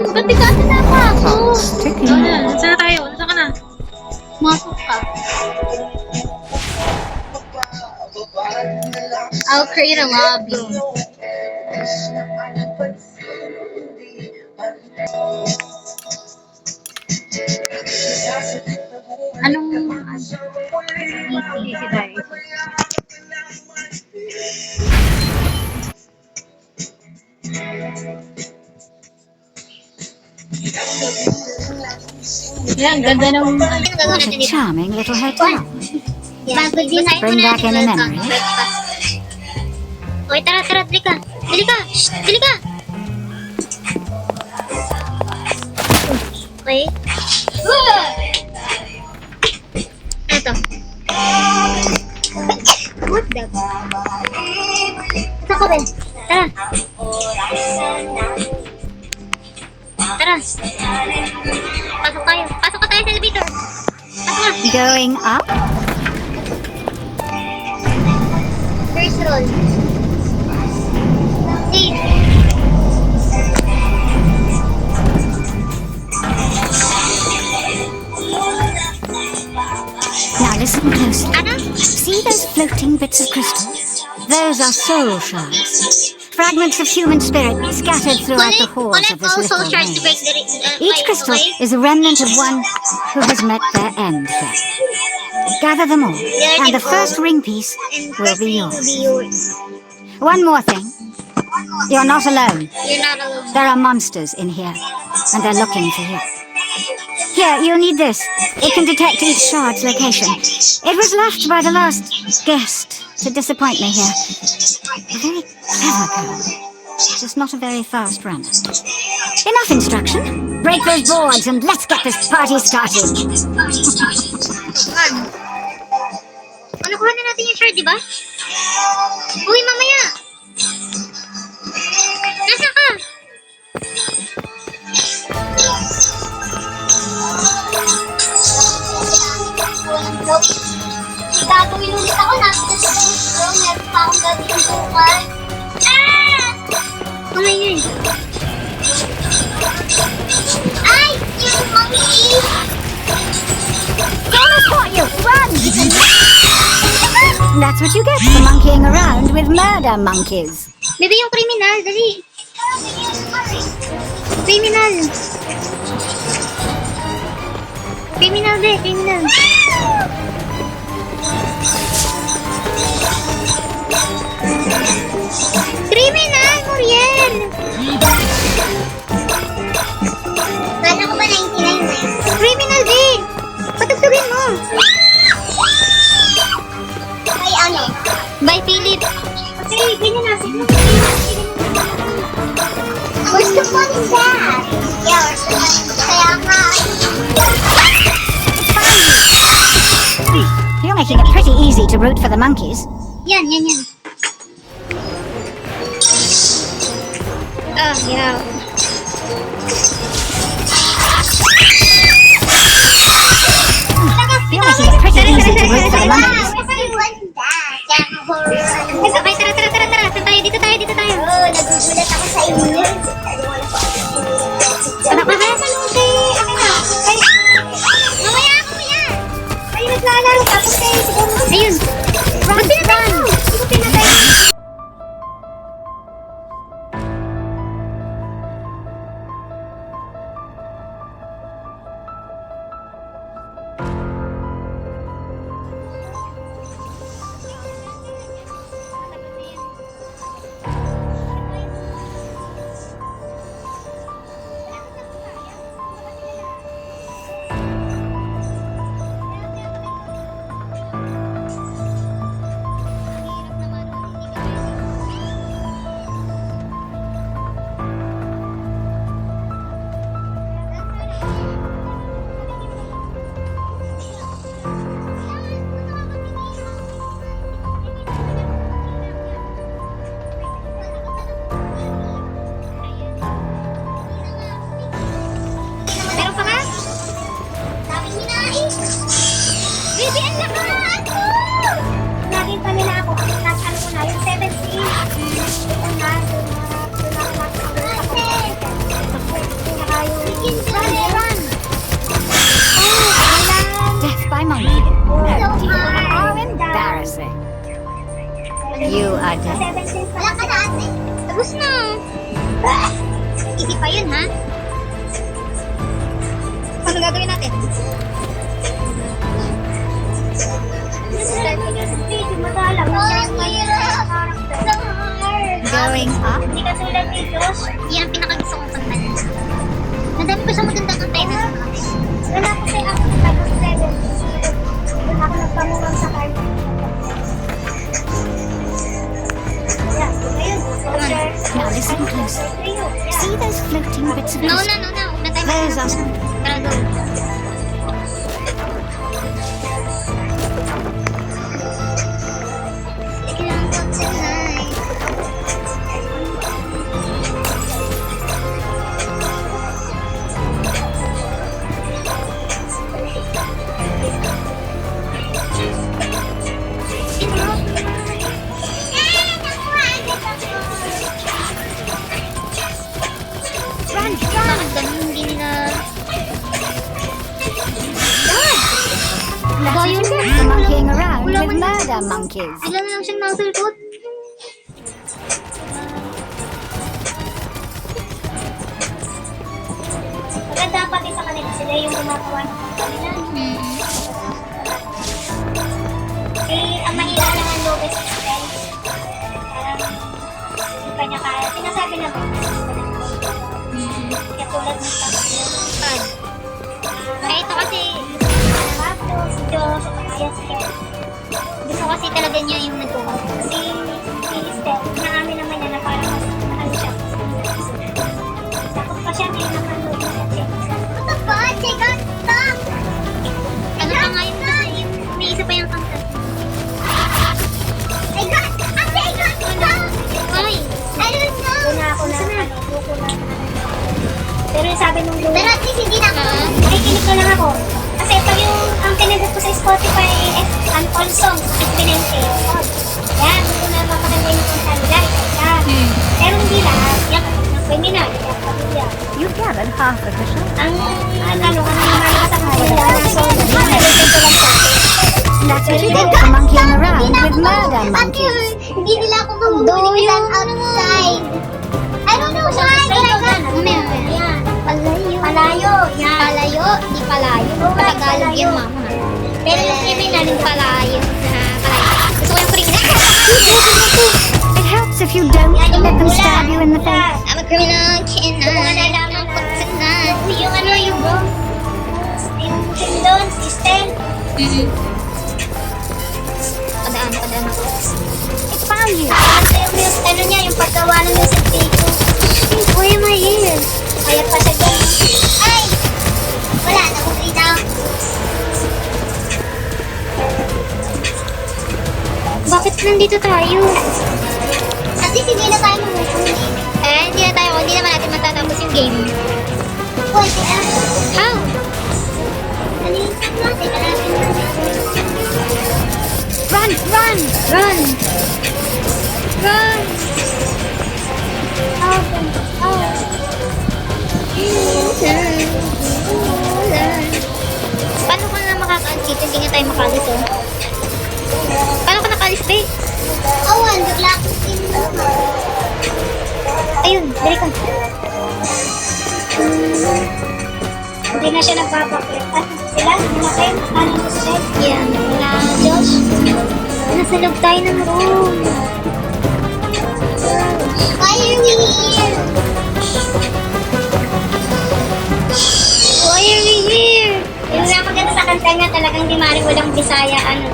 Ba't bigla ka na pasok? Ticking. Ano na? Saan na tayo? Saan ka na? Masok ka. I'll create a lobby. Anong Easy tayo. Yan, ganda ng... What a charming little hotel. Bago din na Bring back any memories. Uy, tara, dali ka. Dali ka. Shh, dali ka. Okay. Ano to? What the? Saan ka ba? Tara. Tara. Pasok tayo. Pasok ka tayo sa elevator. Pasok na. Going up? First roll. Safe. Now listen closely. Ano? See those floating bits of crystal? Those are soul shards. Fragments of human spirit scattered throughout the halls of this all little soul shards to break maze. the Each crystal okay? is a remnant of one who has met their end here. Gather them all, and the first ring piece And will first be thing will yours. be yours. One more thing. You're not alone. You're not alone. There are monsters in here, and they're looking for you. Here, you'll need this. It can detect each shard's location. It was left by the last guest to disappoint me here. A very clever girl, just not a very fast runner. Enough instruction. Break those boards and let's get this party started. Ano, kuha na natin yung shard, di ba? Uy, mamaya! Nasaan ka? Gagawin ulit ako, nasa sa room, meron pa akong gagawin bukas. Ah! Ano yun? Ay! Yung monkey! Don't caught you! Run! That's what you get for monkeying around with murder monkeys. Bebe, yung criminal, dali. Criminal. Criminal, be, criminal. Criminal, Muriel! Kala ko ba 99 na? Criminal, be! Patugtugin mo! By ano? By Philip. Okay, ganyan na. Where's the fun in that? Yeah, where's the fun in that? Kaya nga. You're making it pretty easy to root for the monkeys. Yan. Oh, yeah. You're making it pretty easy to root for the monkeys. Okay, tara. Dito tayo. Nagugulat ako sa inyo. Ano ka ba? Mamaya. Ay, naglalaro. Tapos kayo siguro. Ayun. Ba't pinatay mo? Sino pinatay mo? RJ. Wala ka na ate. Tapos na. Hindi pa yun, ha? Ano gagawin natin? Going up? Hindi ka tulad ni Josh. Yan ang pinakagusto kong kanta niya. Nadami ko sa magandang kanta na. Wala ko kay ako sa Tago 7. Wala ako nagpamulang sa card. Yeah, ayun. Now listen close. See those floating bits of No crystal? na, no na. Huwag na tayo There's us. Tara doon. Sige lang po tonight. Run, Bakit run! ganun hindi nila... That's what you Ayun. get for monkeying around Wala with man- murder monkeys. Bigla na lang siyang nakasulpot. Maganda pati sa kanila. Sila yung gumagawa ng kanila. Eh, ang mahina lang ang lowest expense. Parang hindi pa niya kaya. Sinasabi naman niya. Kaya tulad ng pag ito kasi Pablo, si Josh, at saka yan si Ken. Gusto kasi talaga niya yung nagtuwa. Si Estelle, naamin naman niya na parang mas mahal siya. Tapos pa siya may nakanod na siya. What the fuck? Check out stop! Ano pa nga yung may isa pa yung kanta. I got! Ate, I got! Stop! Ay! I don't know! Una ako na, buko na. Pero yung sabi nung Pero at least hindi na ako. Nakikinig na lang ako. Kasi pag yung ang pinagot ko sa Spotify ang all songs, Exponente. Yan, hindi ko na mapakanda yung kanta nila. Yan. Pero hindi lahat. Yan, pwede na. Yan, pamilya. You've gathered half of the show. Ang ano, ang mga sa kanila. So, nalagyan ko lang sa That's what you get for monkeying around with murder monkeys. Hindi nila ako mabubulitan outside. I don't know why, but I got yan. Palayo. Yan. Palayo, di palayo. Patagalog yan, mama. Pero yung criminal, yung palayo. Gusto ko yung criminal. It helps if you don't let them stab you in the face. I'm a criminal, canine. I'm a tonight. Yung ano, yung doon, si Estelle. Padaan ako. It found you. Yung ano niya, yung paggawa ng music video. Why am I here? Kaya pa siya dyan. Ay! Wala, nakukuli na. Bakit nandito tayo? At least hindi na tayo mamukuli. Hindi naman natin matatapos yung game. Pwede na. How? Ano yung natin? Run, run! Run! Run! Open! Oh! Paano ka na makaka-alis dito? Hindi nga tayo makalis, oh. Paano ka nakalis, babe? Awan, bigla ako ayun, dali ka. Hindi na siya nagpapakit. At sila, malaki, ano mo sila? Yan, na Josh. Nasa loob tayo ng room. Why are we here? Why are we here? Yung nga maganda sa kanta nga talagang di maaaring walang Bisaya, ano.